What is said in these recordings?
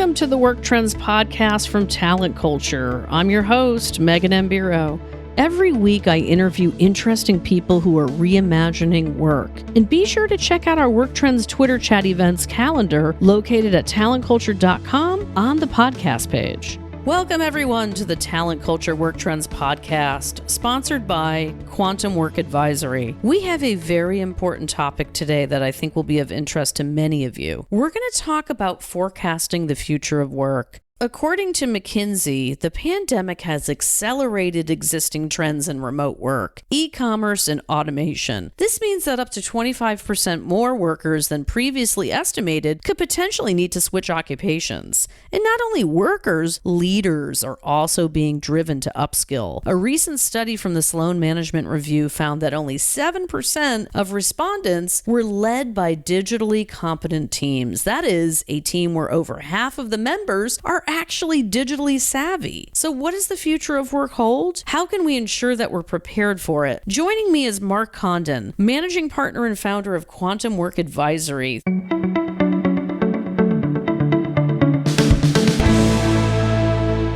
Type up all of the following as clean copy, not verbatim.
Welcome to the Work Trends podcast from Talent Culture. I'm your host, Megan Ambiro. Every week I interview interesting people who are reimagining work. And be sure to check out our Work Trends Twitter chat events calendar located at talentculture.com on the podcast page. Welcome everyone to the Talent Culture Work Trends podcast, sponsored by Quantum Work Advisory. We have a very important topic today that I think will be of interest to many of you. We're going to talk about forecasting the future of work. According to McKinsey, the pandemic has accelerated existing trends in remote work, e-commerce, and automation. This means that up to 25% more workers than previously estimated could potentially need to switch occupations. And not only workers, leaders are also being driven to upskill. A recent study from the Sloan Management Review found that only 7% of respondents were led by digitally competent teams. That is, a team where over half of the members are actually digitally savvy. So what does the future of work hold? How can we ensure that we're prepared for it? Joining me is Mark Condon, managing partner and founder of Quantum Work Advisory.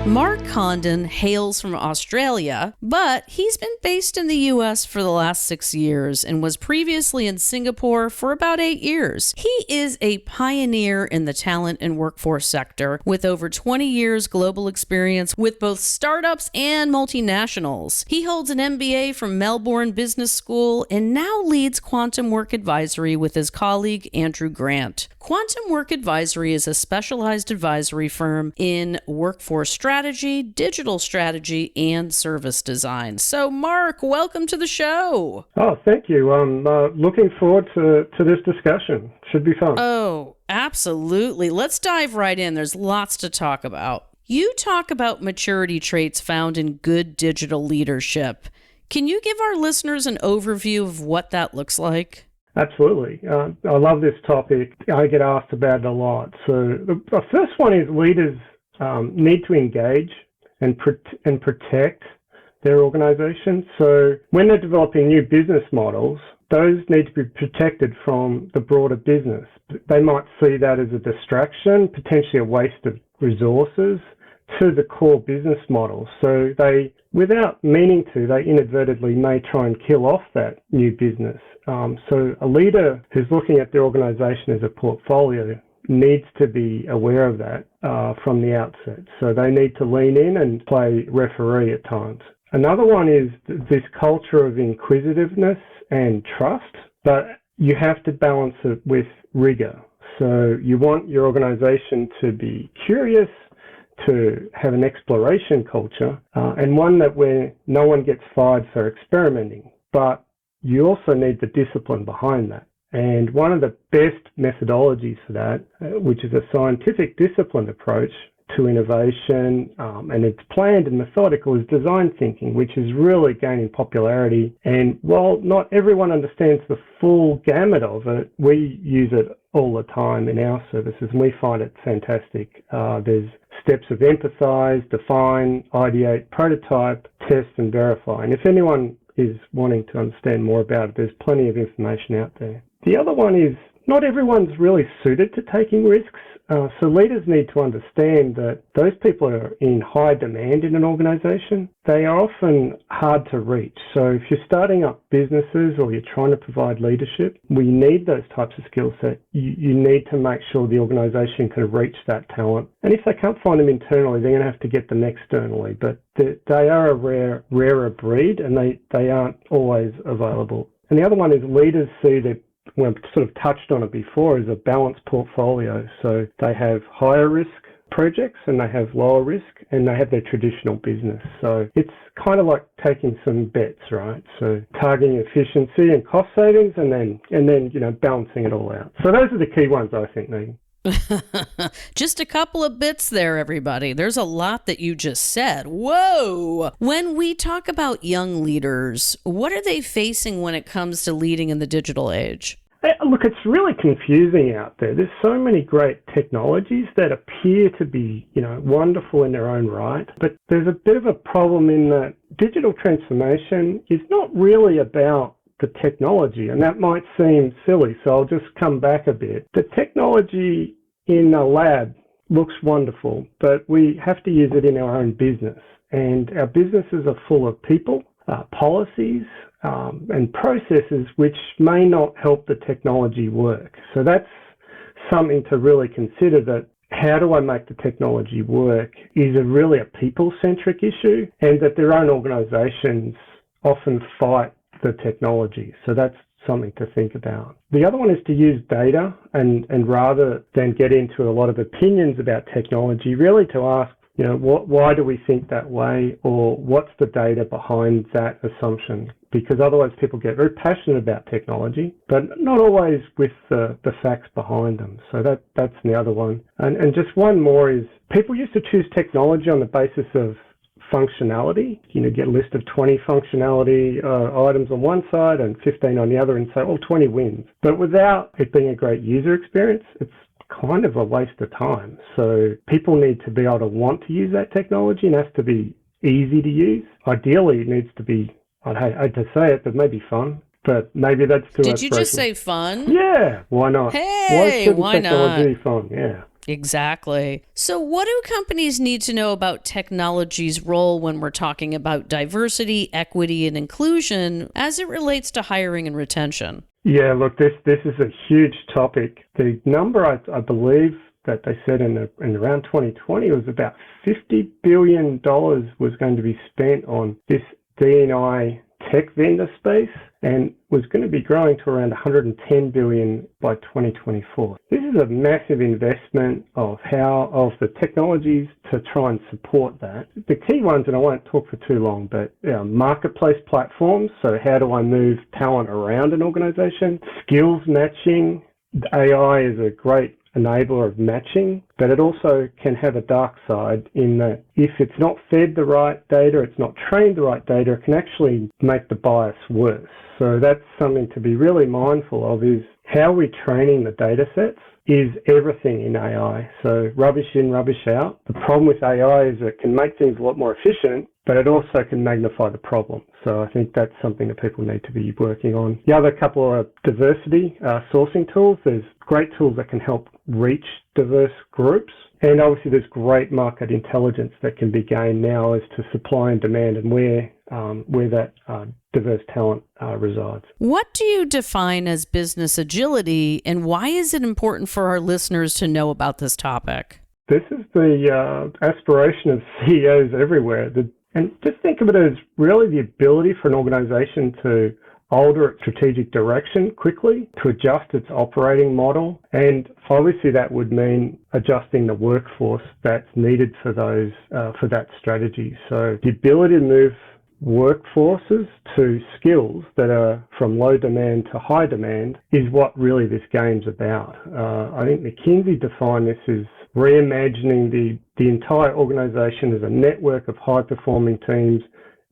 Mark Condon hails from Australia, but he's been based in the U.S. for the last 6 years and was previously in Singapore for about 8 years. He is a pioneer in the talent and workforce sector with over 20 years global experience with both startups and multinationals. He holds an MBA from Melbourne Business School and now leads Quantum Work Advisory with his colleague Andrew Grant. Quantum Work Advisory is a specialized advisory firm in workforce strategy, digital strategy, and service design. So, Mark, welcome to the show. Oh, thank you. I'm looking forward to this discussion. Should be fun. Oh, absolutely. Let's dive right in. There's lots to talk about. You talk about maturity traits found in good digital leadership. Can you give our listeners an overview of what that looks like? Absolutely. I love this topic. I get asked about it a lot. So the first one is leaders need to engage and protect their organization. So when they're developing new business models, those need to be protected from the broader business. They might see that as a distraction, potentially a waste of resources to the core business model. So they, without meaning to, they inadvertently may try and kill off that new business. So a leader who's looking at their organization as a portfolio needs to be aware of that from the outset. So they need to lean in and play referee at times. Another one is this culture of inquisitiveness and trust, but you have to balance it with rigor. So you want your organization to be curious, to have an exploration culture, and one that where no one gets fired for experimenting. But you also need the discipline behind that. And one of the best methodologies for that, which is a scientific disciplined approach to innovation, and it's planned and methodical, is design thinking, which is really gaining popularity. And while not everyone understands the full gamut of it, we use it all the time in our services, and we find it fantastic. There's steps of empathize, define, ideate, prototype, test, and verify. And if anyone is wanting to understand more about it, there's plenty of information out there. The other one is not everyone's really suited to taking risks. So leaders need to understand that those people are in high demand in an organization. They are often hard to reach. So if you're starting up businesses or you're trying to provide leadership, we need those types of skill sets. You need to make sure the organization can reach that talent. And if they can't find them internally, they're going to have to get them externally. But they are a rarer breed, and they aren't always available. And the other one is leaders see that, well, I've sort of touched on it before, is a balanced portfolio. So they have higher risk projects and they have lower risk, and they have their traditional business. So it's kind of like taking some bets, right? So targeting efficiency and cost savings, and then balancing it all out. So those are the key ones, I think, Megan. Just a couple of bits there, everybody. There's a lot that you just said. Whoa! When we talk about young leaders, what are they facing when it comes to leading in the digital age? Look, it's really confusing out there. There's so many great technologies that appear to be, wonderful in their own right, but there's a bit of a problem in that digital transformation is not really about the technology, and that might seem silly, so I'll just come back a bit. The technology in a lab looks wonderful, but we have to use it in our own business. And our businesses are full of people, policies, and processes which may not help the technology work. So that's something to really consider, that how do I make the technology work is really a people-centric issue, and that their own organisations often fight the technology. So that's something to think about. The other one is to use data, and rather than get into a lot of opinions about technology, really to ask, why do we think that way, or what's the data behind that assumption? Because otherwise people get very passionate about technology, but not always with the facts behind them. So that's the other one. And just one more is, people used to choose technology on the basis of functionality. Get a list of 20 functionality items on one side and 15 on the other, and say, 20 wins. But without it being a great user experience, it's kind of a waste of time. So people need to be able to want to use that technology, and it has to be easy to use. Ideally, it needs to be, I hate to say it, but maybe fun. But maybe that's too Did you just say fun? Yeah, why not? Hey, why technology not? Fun? Yeah. Exactly. So what do companies need to know about technology's role when we're talking about diversity, equity, and inclusion as it relates to hiring and retention? Yeah, look, this is a huge topic. The number I believe that they said in around 2020 was about $50 billion was going to be spent on this D&I tech vendor space, and was going to be growing to around $110 billion by 2024. This is a massive investment of the technologies to try and support that. The key ones, and I won't talk for too long, but marketplace platforms. So how do I move talent around an organization? Skills matching. AI is a great enabler of matching, but it also can have a dark side in that if it's not fed the right data, it's not trained the right data, it can actually make the bias worse. So that's something to be really mindful of, is how we're training the data sets is everything in AI. So rubbish in, rubbish out. The problem with AI is it can make things a lot more efficient, but it also can magnify the problem. So I think that's something that people need to be working on. The other couple are diversity sourcing tools. There's great tools that can help reach diverse groups. And obviously there's great market intelligence that can be gained now as to supply and demand and where that diverse talent resides. What do you define as business agility, and why is it important for our listeners to know about this topic? This is the aspiration of CEOs everywhere. And just think of it as really the ability for an organization to alter its strategic direction quickly, to adjust its operating model. And obviously that would mean adjusting the workforce that's needed for that strategy. So the ability to move workforces to skills that are from low demand to high demand is what really this game's about. I think McKinsey defined this as reimagining the entire organization as a network of high-performing teams,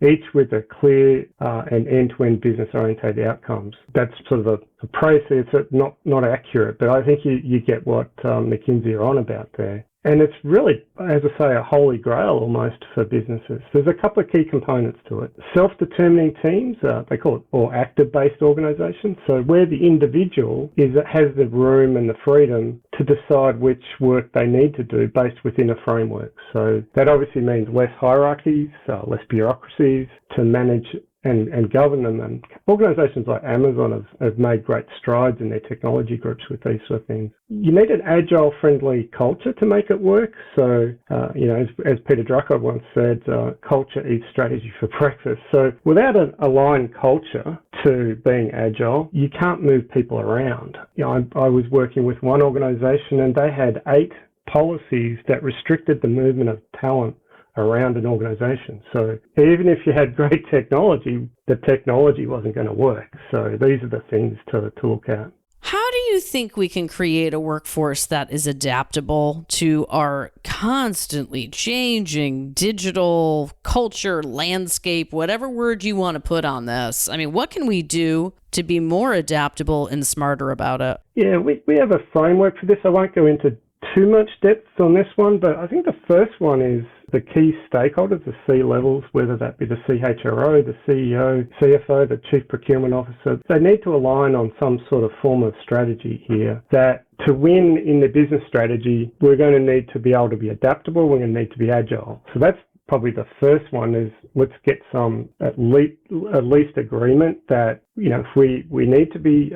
each with a clear and end-to-end business-oriented outcomes. That's sort of a process that's not accurate, but I think you get what McKinsey are on about there. And it's really, as I say, a holy grail almost for businesses. There's a couple of key components to it. Self-determining teams, they call it, or active-based organizations. So where the individual has the room and the freedom to decide which work they need to do based within a framework. So that obviously means less hierarchies, less bureaucracies to manage and govern them. And organizations like Amazon have made great strides in their technology groups with these sort of things. You need an agile, friendly culture to make it work. So, as Peter Drucker once said, culture eats strategy for breakfast. So without an aligned culture to being agile, you can't move people around. I was working with one organization and they had 8 policies that restricted the movement of talent around an organization. So even if you had great technology, the technology wasn't going to work. So these are the things to look at. How do you think we can create a workforce that is adaptable to our constantly changing digital culture, landscape, whatever word you want to put on this? I mean, what can we do to be more adaptable and smarter about it? Yeah, we have a framework for this. I won't go into too much depth on this one, but I think the first one is the key stakeholders, the C levels, whether that be the CHRO, the CEO, CFO, the Chief Procurement Officer, they need to align on some sort of form of strategy here that to win in the business strategy, we're going to need to be able to be adaptable, we're going to need to be agile. So that's probably the first one is let's get some at least agreement that, if we need to be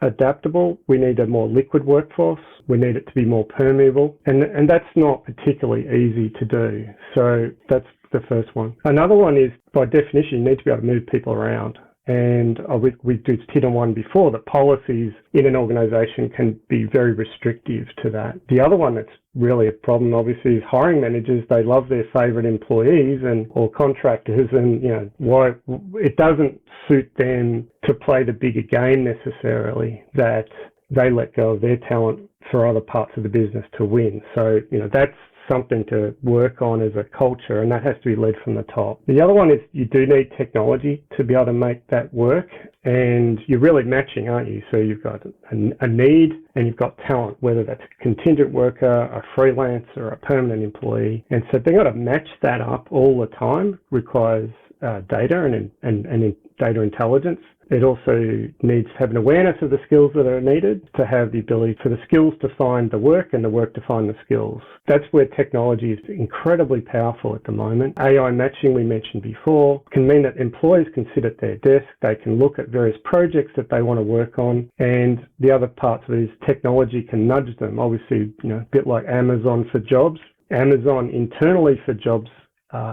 adaptable, we need a more liquid workforce, we need it to be more permeable, and that's not particularly easy to do. So that's the first one. Another one is, by definition, you need to be able to move people around. And we just hit on one before, that policies in an organisation can be very restrictive to that. The other one that's really a problem, obviously, is hiring managers. They love their favourite employees or contractors, and why it doesn't suit them to play the bigger game necessarily, that they let go of their talent for other parts of the business to win. So that's something to work on as a culture, and that has to be led from the top. The other one is you do need technology to be able to make that work, and you're really matching, aren't you? So you've got a need and you've got talent, whether that's a contingent worker, a freelancer, or a permanent employee. And so they've got to match that up all the time. Requires data and data intelligence. It also needs to have an awareness of the skills that are needed, to have the ability for the skills to find the work and the work to find the skills. That's where technology is incredibly powerful at the moment. AI matching, we mentioned before, can mean that employees can sit at their desk, they can look at various projects that they want to work on, and the other parts of it is technology can nudge them. Obviously, a bit like Amazon for jobs. Amazon internally for jobs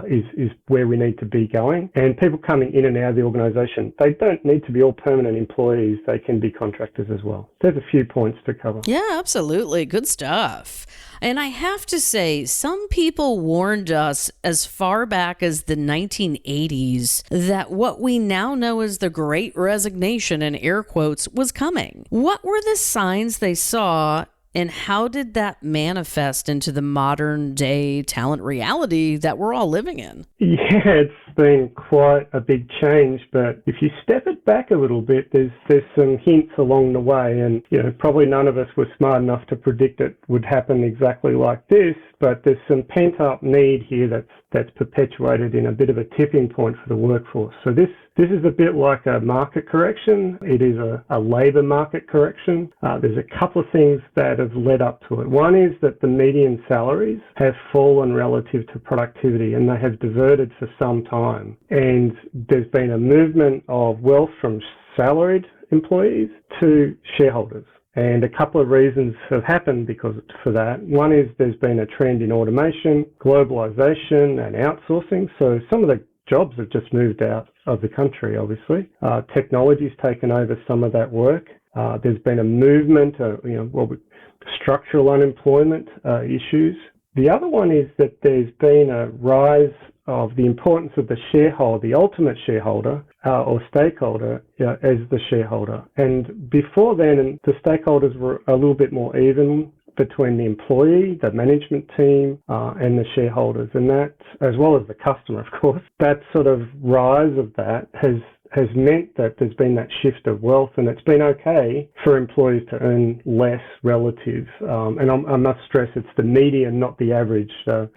is where we need to be going. And people coming in and out of the organisation, they don't need to be all permanent employees. They can be contractors as well. There's a few points to cover. Yeah, absolutely. Good stuff. And I have to say, some people warned us as far back as the 1980s that what we now know as the Great Resignation, in air quotes, was coming. What were the signs they saw, and how did that manifest into the modern day talent reality that we're all living in? Yeah, it's been quite a big change, but if you step it back a little bit, there's some hints along the way, and probably none of us were smart enough to predict it would happen exactly like this, but there's some pent-up need here that's perpetuated in a bit of a tipping point for the workforce. So this is a bit like a market correction. It is a labour market correction. There's a couple of things that have led up to it. One is that the median salaries have fallen relative to productivity, and they have diverted for some time. And there's been a movement of wealth from salaried employees to shareholders. And a couple of reasons have happened for that. One is there's been a trend in automation, globalization, and outsourcing. So some of the jobs have just moved out of the country, obviously. Technology's taken over some of that work. There's been a movement, structural unemployment issues. The other one is that there's been a rise of the importance of the shareholder, the ultimate shareholder or stakeholder as the shareholder. And before then, the stakeholders were a little bit more even between the employee, the management team, and the shareholders, and that, as well as the customer, of course. That sort of rise of that has meant that there's been that shift of wealth, and it's been okay for employees to earn less relative. And I must stress it's the median, not the average.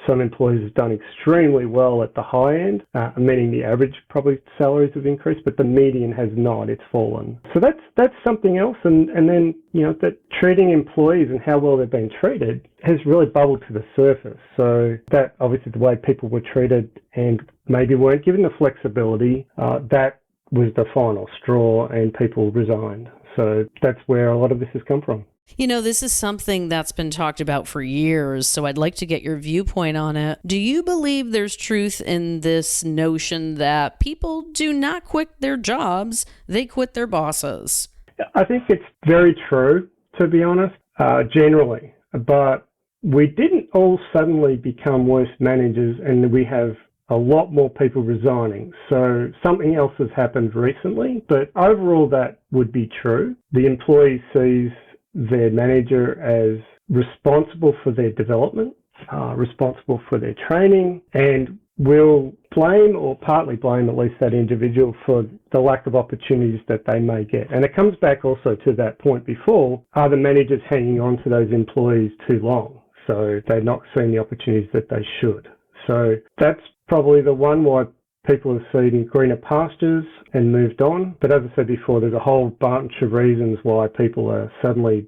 Some employees have done extremely well at the high end, meaning the average probably salaries have increased, but the median has not. It's fallen. So that's something else. And then, that treating employees and how well they've been treated has really bubbled to the surface. So that obviously the way people were treated and maybe weren't given the flexibility, that was the final straw, and people resigned. So that's where a lot of this has come from. This is something that's been talked about for years, so I'd like to get your viewpoint on it. Do you believe there's truth in this notion that people do not quit their jobs, they quit their bosses? I think it's very true, to be honest, generally. But we didn't all suddenly become worse managers, and we have a lot more people resigning. So something else has happened recently, but overall that would be true. The employee sees their manager as responsible for their development, responsible for their training, and will blame, or partly blame at least, that individual for the lack of opportunities that they may get. And it comes back also to that point before, are the managers hanging on to those employees too long? So they're not seeing the opportunities that they should. So that's probably the one why people have seen greener pastures and moved on. But as I said before, there's a whole bunch of reasons why people are suddenly,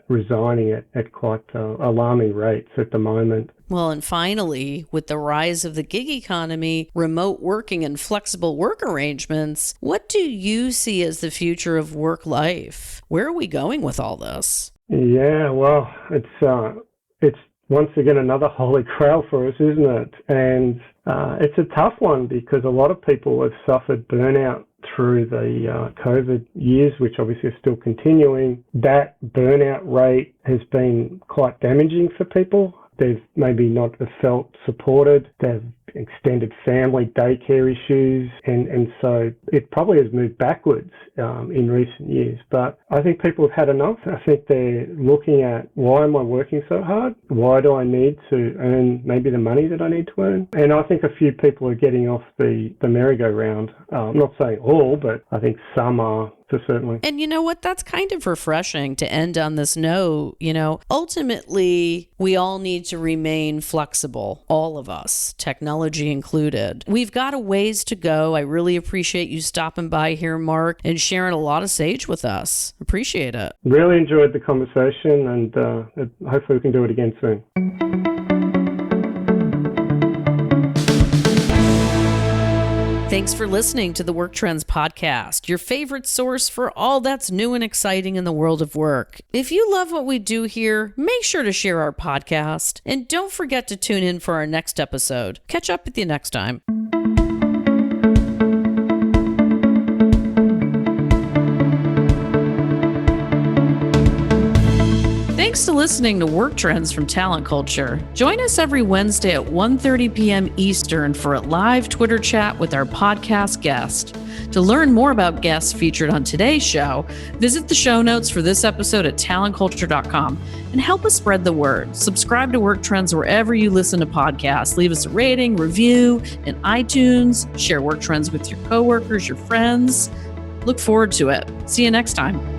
resigning at quite alarming rates at the moment. Well, and finally, with the rise of the gig economy, remote working, and flexible work arrangements, what do you see as the future of work life? Where are we going with all this? Yeah, well, it's once again another holy grail for us, isn't it? And it's a tough one because a lot of people have suffered burnout through the COVID years, which obviously are still continuing. That burnout rate has been quite damaging for people. They've maybe not felt supported. They've extended family daycare issues, and so it probably has moved backwards in recent years. But I think people have had enough. I think they're looking at, why am I working so hard? Why do I need to earn maybe the money that I need to earn? And I think a few people are getting off the merry-go-round. I'm not saying all, but I think some are. So certainly. And you know what? That's kind of refreshing to end on this note. Ultimately, we all need to remain flexible, all of us, technology included. We've got a ways to go. I really appreciate you stopping by here, Mark, and sharing a lot of sage with us. Appreciate it. Really enjoyed the conversation, and hopefully we can do it again soon. Thanks for listening to the Work Trends Podcast, your favorite source for all that's new and exciting in the world of work. If you love what we do here, make sure to share our podcast, and don't forget to tune in for our next episode. Catch up with you next time. Thanks to listening to Work Trends from Talent Culture. Join us every Wednesday at 1:30 p.m. Eastern for a live Twitter chat with our podcast guest. To learn more about guests featured on today's show, visit the show notes for this episode at talentculture.com and help us spread the word. Subscribe to Work Trends wherever you listen to podcasts. Leave us a rating, review in iTunes. Share Work Trends with your coworkers, your friends. Look forward to it. See you next time.